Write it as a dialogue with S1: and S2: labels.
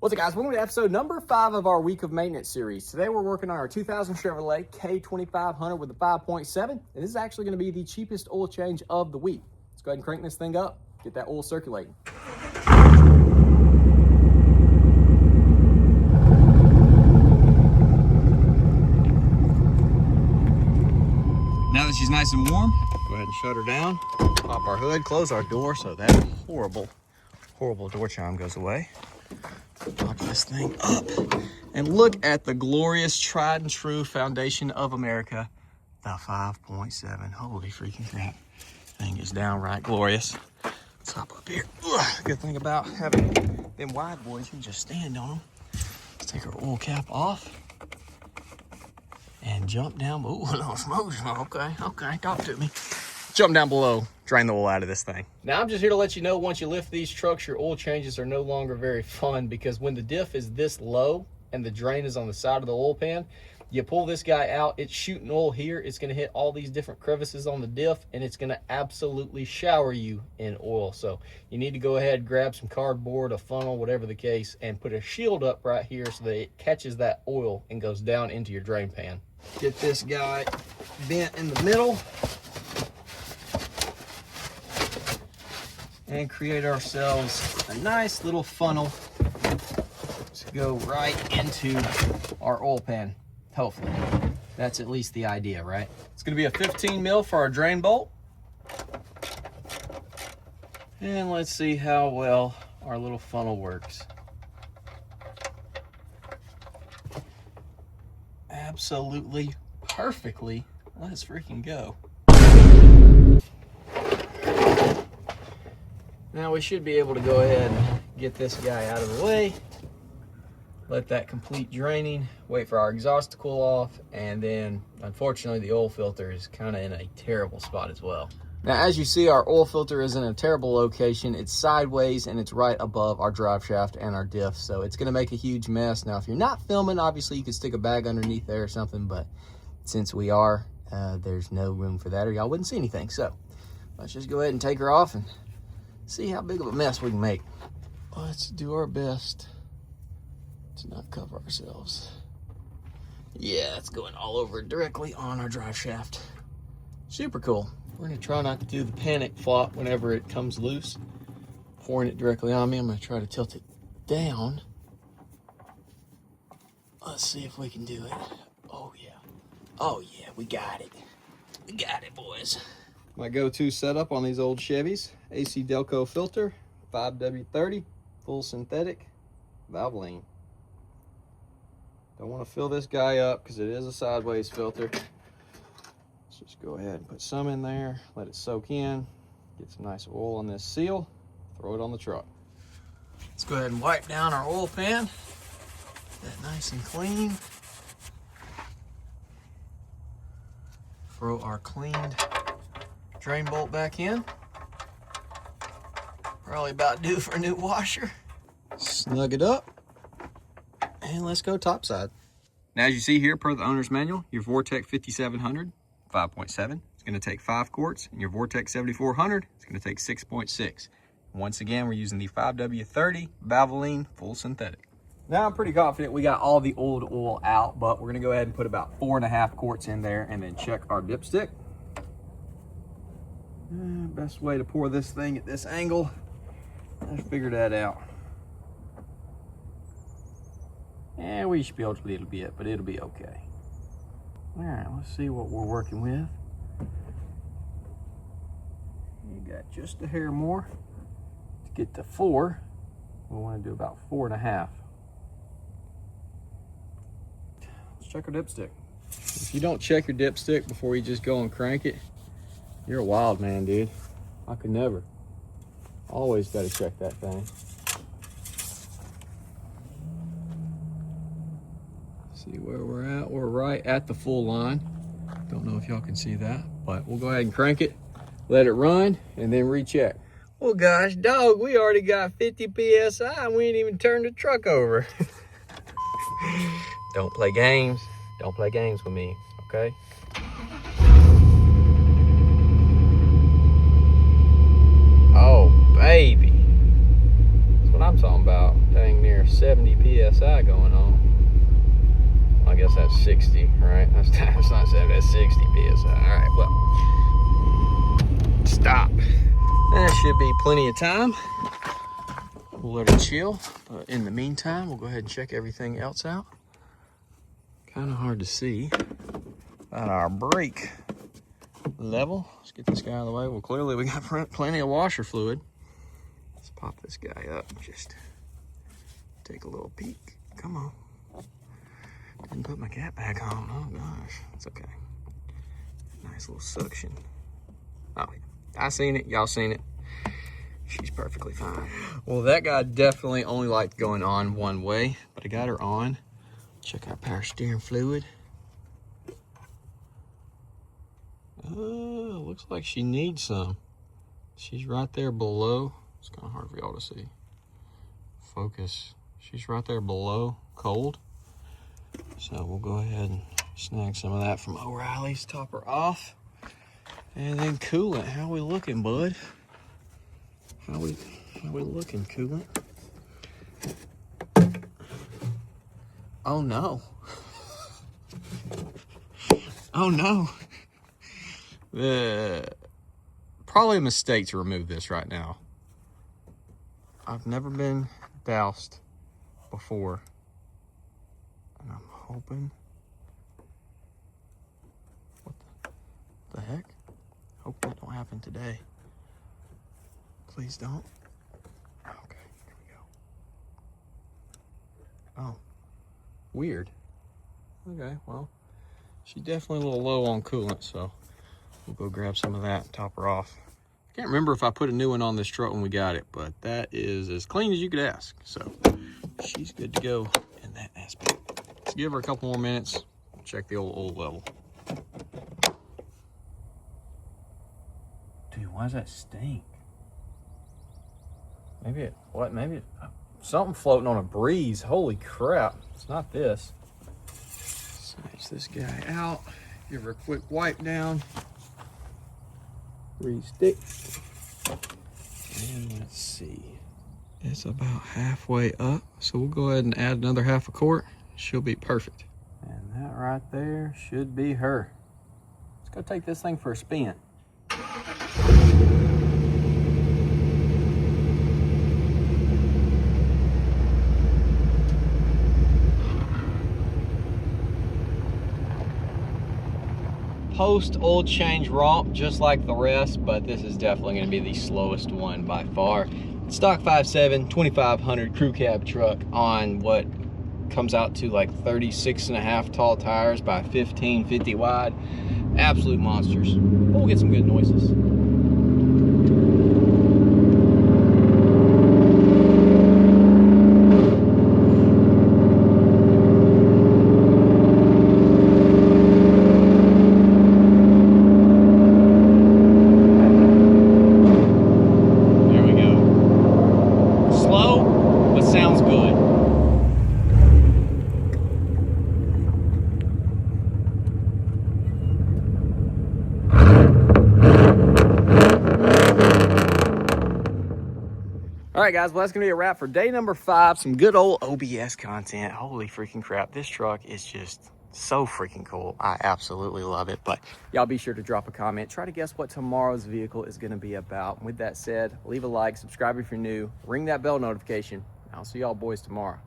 S1: What's up, guys? Welcome to episode number 5 of our week of maintenance series. Today we're working on our 2000 Chevrolet K2500 with the 5.7, and this is actually going to be the cheapest oil change of the week. Let's go ahead and crank this thing up, get that oil circulating. Now that she's nice and warm, go ahead and shut her down, pop our hood, close our door so that horrible door chime goes away. Lock this thing up and look at the glorious tried and true foundation of America, the 5.7. Holy freaking crap. Thing is downright glorious. Let's hop up here. Good thing about having them wide boys, you can just stand on them. Let's take our oil cap off and jump down. Ooh, no smoke. Okay, talk to me. Jump down below, drain the oil out of this thing. Now I'm just here to let you know, once you lift these trucks, your oil changes are no longer very fun, because when the diff is this low and the drain is on the side of the oil pan, you pull this guy out, it's shooting oil here, it's gonna hit all these different crevices on the diff, and it's gonna absolutely shower you in oil. So you need to go ahead, grab some cardboard, a funnel, whatever the case, and put a shield up right here so that it catches that oil and goes down into your drain pan. Get this guy bent in the middle and create ourselves a nice little funnel to go right into our oil pan, hopefully. That's at least the idea, right? It's gonna be a 15 mil for our drain bolt. And let's see how well our little funnel works. Absolutely perfectly. Let's freaking go. Now we should be able to go ahead and get this guy out of the way, let that complete draining, wait for our exhaust to cool off, and then unfortunately the oil filter is kind of in a terrible spot as well. Now as you see, our oil filter is in a terrible location. It's sideways and it's right above our drive shaft and our diff, so it's going to make a huge mess. Now if you're not filming, obviously you could stick a bag underneath there or something, but since we are, there's no room for that or y'all wouldn't see anything. So let's just go ahead and take her off and see how big of a mess we can make. Let's do our best to not cover ourselves. Yeah, it's going all over directly on our drive shaft. Super cool. We're gonna try not to do the panic flop whenever it comes loose. Pouring it directly on me, I'm gonna try to tilt it down. Let's see if we can do it. Oh yeah, we got it. We got it, boys. My go-to setup on these old Chevys, AC Delco filter, 5W30, full synthetic, Valvoline. Don't want to fill this guy up because it is a sideways filter. Let's just go ahead and put some in there, let it soak in, get some nice oil on this seal, throw it on the truck. Let's go ahead and wipe down our oil pan, get that nice and clean. Throw our cleaned drain bolt back in. Probably about due for a new washer. Snug it up, and let's go topside. Now as you see here, per the owner's manual, your Vortec 5700 5.7 is going to take 5 quarts, and your Vortec 7400 is going to take 6.6. Once again, we're using the 5W30 Valvoline full synthetic. Now I'm pretty confident we got all the old oil out, but we're going to go ahead and put about 4.5 quarts in there and then check our dipstick. Best way to pour this thing at this angle, let's figure that out. And we spilled a little bit, but it'll be okay. All right, let's see what we're working with. You got just a hair more. To get to 4, we want to do about 4.5. Let's check our dipstick. If you don't check your dipstick before you just go and crank it, you're a wild man, dude. I could never. Always got to check that thing. See where we're at. We're right at the full line. Don't know if y'all can see that, but we'll go ahead and crank it, let it run, and then recheck. Well, gosh, dog, we already got 50 PSI and we ain't even turned the truck over. Don't play games. Don't play games with me, okay? Oh, baby. That's what I'm talking about. Dang near 70 PSI going on. I guess that's 60, right? That's not 70, that's 60 PSI. All right, well, stop. That should be plenty of time. We'll let it chill. But in the meantime, we'll go ahead and check everything else out. Kind of hard to see about our brake level. Let's get this guy out of the way. Well, clearly we got plenty of washer fluid. Let's pop this guy up. Just take a little peek. Come on. Didn't put my cap back on. Oh gosh, it's okay. Nice little suction. Oh, I seen it. Y'all seen it. She's perfectly fine. Well, that guy definitely only liked going on one way, but I got her on. Check our power steering fluid. Oh, looks like she needs some. She's right there below. It's kind of hard for y'all to see. Focus. She's right there below cold. So we'll go ahead and snag some of that from O'Reilly's, top her off. And then coolant. How we looking, bud? How we looking, coolant? Oh no. Oh no. Probably a mistake to remove this right now. I've never been doused before. And I'm hoping. What the heck? Hope that don't happen today. Please don't. Okay, here we go. Oh, weird. Okay, well, she's definitely a little low on coolant, so we'll go grab some of that and top her off. I can't remember if I put a new one on this truck when we got it, but that is as clean as you could ask. So she's good to go in that aspect. Let's give her a couple more minutes. We'll check the old level. Dude, why does that stink? Maybe it, what? Maybe it, something floating on a breeze. Holy crap. It's not this. Snatch this guy out. Give her a quick wipe down. Re-stick. And let's see. It's about halfway up. So we'll go ahead and add another half a quart. She'll be perfect. And that right there should be her. Let's go take this thing for a spin. Post oil change romp just like the rest, but this is definitely going to be the slowest one by far. Stock 5.7 2500 crew cab truck on what comes out to like 36.5 tall tires by 1550 wide. Absolute monsters. But we'll get some good noises. All right, guys, well, that's gonna be a wrap for day number 5. Some good old OBS content. Holy freaking crap. This truck is just so freaking cool. I absolutely love it. But y'all be sure to drop a comment. Try to guess what tomorrow's vehicle is gonna be about. And with that said, leave a like, subscribe if you're new, ring that bell notification. I'll see y'all boys tomorrow.